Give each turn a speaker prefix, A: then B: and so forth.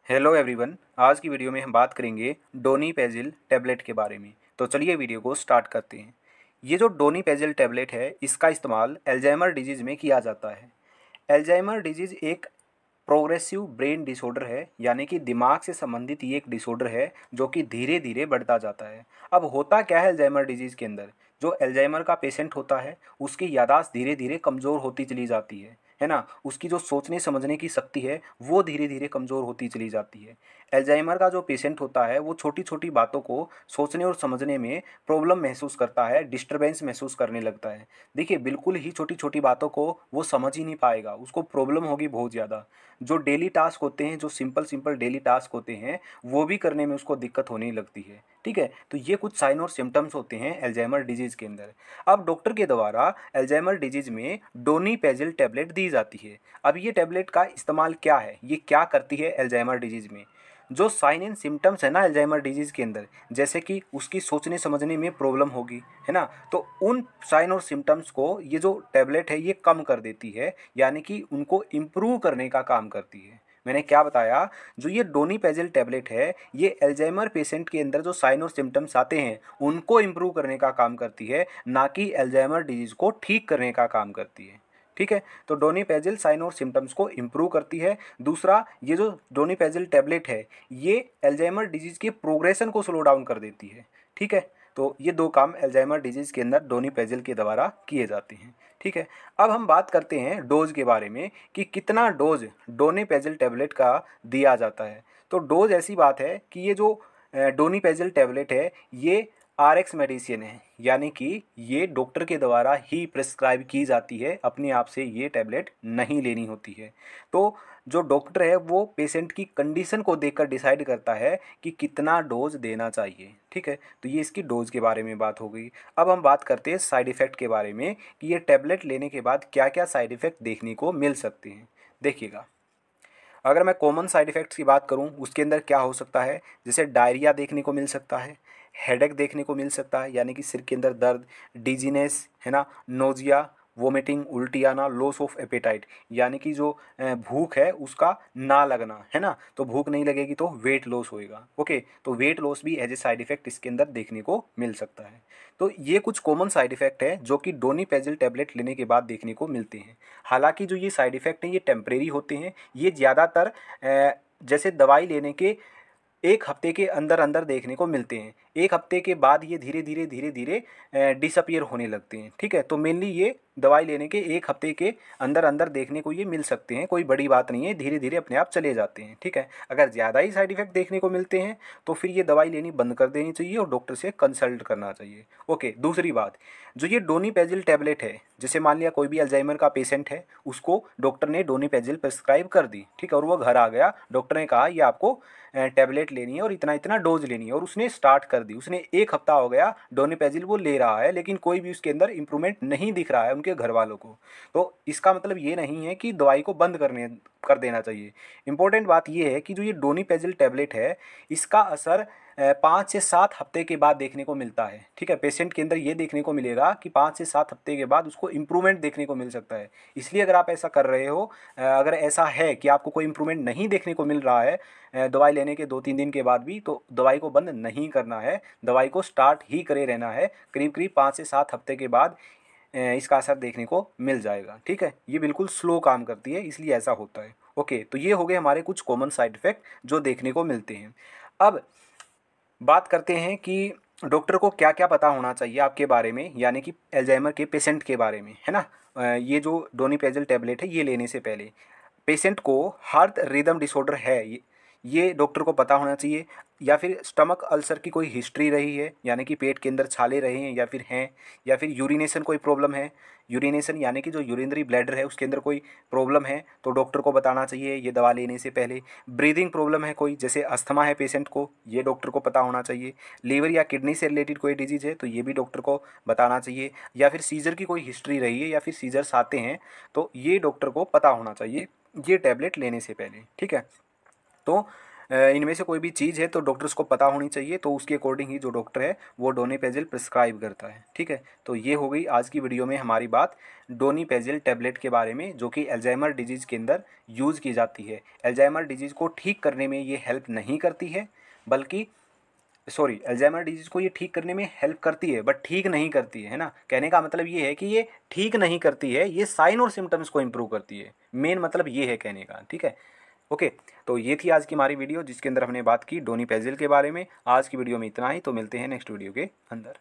A: Hello everyone. आज की video में हम बात करेंगे डोनीपेजिल टैबलेट के बारे में। तो चलिए वीडियो को स्टार्ट करते हैं। ये जो डोनीपेजिल टैबलेट है इसका इस्तेमाल अल्जाइमर डिजीज़ में किया जाता है। अल्जाइमर डिजीज़ एक प्रोग्रेसिव ब्रेन डिसऑर्डर है, यानी कि दिमाग से संबंधित ये एक डिसऑर्डर है जो कि धीरे धीरे बढ़ता जाता है। अब होता क्या है अल्जाइमर डिजीज़ के अंदर, जो अल्जाइमर का पेशेंट होता है उसकी यादाश्त धीरे धीरे कमज़ोर होती चली जाती है ना। उसकी जो सोचने समझने की शक्ति है वो धीरे धीरे कमज़ोर होती चली जाती है। अल्जाइमर का जो पेशेंट होता है वो छोटी छोटी बातों को सोचने और समझने में प्रॉब्लम महसूस करता है, डिस्टरबेंस महसूस करने लगता है। देखिए, बिल्कुल ही छोटी छोटी बातों को वो समझ ही नहीं पाएगा, उसको प्रॉब्लम होगी बहुत ज़्यादा। जो डेली टास्क होते हैं, जो सिंपल सिंपल डेली टास्क होते हैं, वो भी करने में उसको दिक्कत होने लगती है। ठीक है, तो ये कुछ साइन और सिम्टम्स होते हैं अल्जाइमर डिजीज़ के अंदर। अब डॉक्टर के द्वारा अल्जाइमर डिजीज़ में डोनीपेजिल टैबलेट दी जाती है। अब ये टैबलेट का इस्तेमाल क्या है, ये क्या करती है अल्जाइमर डिजीज़ में। जो साइन एंड सिम्टम्स है ना अल्जाइमर डिजीज़ के अंदर, जैसे कि उसकी सोचने समझने में प्रॉब्लम होगी, है ना, तो उन साइन और सिम्टम्स को ये जो टैबलेट है ये कम कर देती है, यानी कि उनको इम्प्रूव करने का काम करती है। मैंने क्या बताया, जो ये डोनीपेजिल टैबलेट है ये अल्जाइमर पेशेंट के अंदर जो साइन और सिम्टम्स आते हैं उनको इम्प्रूव करने का काम करती है, ना कि अल्जाइमर डिजीज़ को ठीक करने का काम करती है। ठीक है, तो डोनीपेजिल साइन और सिम्टम्स को इम्प्रूव करती है। दूसरा, ये जो डोनीपेजिल टैबलेट है ये अल्जाइमर डिजीज़ के प्रोग्रेशन को स्लो डाउन कर देती है। ठीक है, तो ये दो काम अल्जाइमर डिजीज़ के अंदर डोनीपेजिल के द्वारा किए जाते हैं। ठीक है, अब हम बात करते हैं डोज के बारे में कि कितना डोज डोनीपेजिल टैबलेट का दिया जाता है। तो डोज ऐसी बात है कि ये जो डोनीपेजिल टैबलेट है ये आरएक्स मेडिसिन है, यानी कि ये डॉक्टर के द्वारा ही प्रिस्क्राइब की जाती है, अपने आप से ये टैबलेट नहीं लेनी होती है। तो जो डॉक्टर है वो पेशेंट की कंडीशन को देखकर डिसाइड करता है कि कितना डोज देना चाहिए। ठीक है, तो ये इसकी डोज के बारे में बात हो गई। अब हम बात करते हैं साइड इफ़ेक्ट के बारे में कि ये टैबलेट लेने के बाद क्या क्या साइड इफ़ेक्ट देखने को मिल सकते हैं। देखिएगा, अगर मैं कॉमन साइड इफ़ेक्ट्स की बात करूं उसके अंदर क्या हो सकता है, जैसे डायरिया देखने को मिल सकता है, हेडेक देखने को मिल सकता है यानी कि सिर के अंदर दर्द, डिजीनेस, है ना, नोजिया, वोमिटिंग, उल्टी आना, लॉस ऑफ एपेटाइट, यानी कि जो भूख है उसका ना लगना, है ना, तो भूख नहीं लगेगी तो वेट लॉस होएगा। ओके, तो वेट लॉस भी एज ए साइड इफेक्ट इसके अंदर देखने को मिल सकता है। तो ये कुछ कॉमन साइड इफेक्ट है जो कि डोनीपेजिल टैबलेट लेने के बाद देखने को मिलते हैं। हालांकि जो ये साइड इफेक्ट हैं ये टेम्परेरी होते हैं, ये ज़्यादातर जैसे दवाई लेने के एक हफ्ते के अंदर अंदर देखने को मिलते हैं। एक हफ्ते के बाद ये धीरे धीरे डिसअपियर होने लगते हैं। ठीक है, तो मेनली ये दवाई लेने के एक हफ्ते के अंदर अंदर देखने को ये मिल सकते हैं, कोई बड़ी बात नहीं है, धीरे धीरे अपने आप चले जाते हैं। ठीक है, अगर ज़्यादा ही साइड इफेक्ट देखने को मिलते हैं तो फिर ये दवाई लेनी बंद कर देनी चाहिए और डॉक्टर से कंसल्ट करना चाहिए। ओके, दूसरी बात, जो ये डोनीपेजिल टैबलेट है, जैसे मान लिया कोई भी अल्जाइमर का पेशेंट है, उसको डॉक्टर ने डोनीपेजिल प्रिस्क्राइब कर दी, ठीक है, और वो घर आ गया, डॉक्टर ने कहा ये आपको टैबलेट लेनी है और इतना इतना डोज लेनी है, और उसने स्टार्ट कर दी, उसने एक हफ्ता हो गया डोनीपेजिल वो ले रहा है, लेकिन कोई भी उसके अंदर इंप्रूवमेंट नहीं दिख रहा है उनके घर वालों को, तो इसका मतलब ये नहीं है कि दवाई को बंद कर देना चाहिए। इंपॉर्टेंट बात ये है कि जो ये डोनीपेजिल टैबलेट है इसका असर 5 से 7 हफ्ते के बाद देखने को मिलता है। ठीक है, पेशेंट के अंदर ये देखने को मिलेगा कि 5 से 7 हफ्ते के बाद उसको इम्प्रूवमेंट देखने को मिल सकता है। इसलिए अगर आप ऐसा कर रहे हो, अगर ऐसा है कि आपको कोई इम्प्रूवमेंट नहीं देखने को मिल रहा है दवाई लेने के 2-3 दिन के बाद भी, तो दवाई को बंद नहीं करना है, दवाई को स्टार्ट ही करे रहना है। करीब करीब 5 से 7 हफ्ते के बाद इसका असर देखने को मिल जाएगा। ठीक है, ये बिल्कुल स्लो काम करती है, इसलिए ऐसा होता है। ओके, तो ये हो गए हमारे कुछ कॉमन साइड इफ़ेक्ट जो देखने को मिलते हैं। अब बात करते हैं कि डॉक्टर को क्या क्या पता होना चाहिए आपके बारे में, यानी कि अल्जाइमर के पेशेंट के बारे में, है ना। ये जो डोनीपेजिल टैबलेट है ये लेने से पहले पेशेंट को हार्ट रिदम डिसऑर्डर है ये डॉक्टर को पता होना चाहिए, या फिर स्टमक अल्सर की कोई हिस्ट्री रही है, यानी कि पेट के अंदर छाले रहे हैं या फिर हैं, या फिर यूरिनेशन कोई प्रॉब्लम है, यूरिनेशन यानी कि जो यूरिनरी ब्लैडर है उसके अंदर कोई प्रॉब्लम है तो डॉक्टर को बताना चाहिए ये दवा लेने से पहले। ब्रीदिंग प्रॉब्लम है कोई, जैसे अस्थमा है पेशेंट को, ये डॉक्टर को पता होना चाहिए। लीवर या किडनी से रिलेटेड कोई डिजीज़ है तो ये भी डॉक्टर को बताना चाहिए, या फिर सीजर की कोई हिस्ट्री रही है या फिर सीजर्स आते हैं तो ये डॉक्टर को पता होना चाहिए ये टैबलेट लेने से पहले। ठीक है, तो इनमें से कोई भी चीज़ है तो डॉक्टर्स को पता होनी चाहिए, तो उसके अकॉर्डिंग ही जो डॉक्टर है वो डोनीपेजिल प्रिस्क्राइब करता है। ठीक है, तो ये हो गई आज की वीडियो में हमारी बात डोनीपेजिल टैबलेट के बारे में, जो कि अल्जाइमर डिजीज़ के अंदर यूज़ की जाती है। अल्जाइमर डिजीज़ को ठीक करने में ये हेल्प नहीं करती है, बल्कि अल्जाइमर डिजीज़ को ये ठीक करने में हेल्प करती है, बट ठीक नहीं करती है ना। कहने का मतलब ये है कि ये ठीक नहीं करती है, ये साइन और सिम्टम्स को इम्प्रूव करती है। मेन मतलब ये है कहने का। ठीक है, ओके। तो ये थी आज की हमारी वीडियो जिसके अंदर हमने बात की डोनीपेजिल के बारे में। आज की वीडियो में इतना ही, तो मिलते हैं नेक्स्ट वीडियो के अंदर।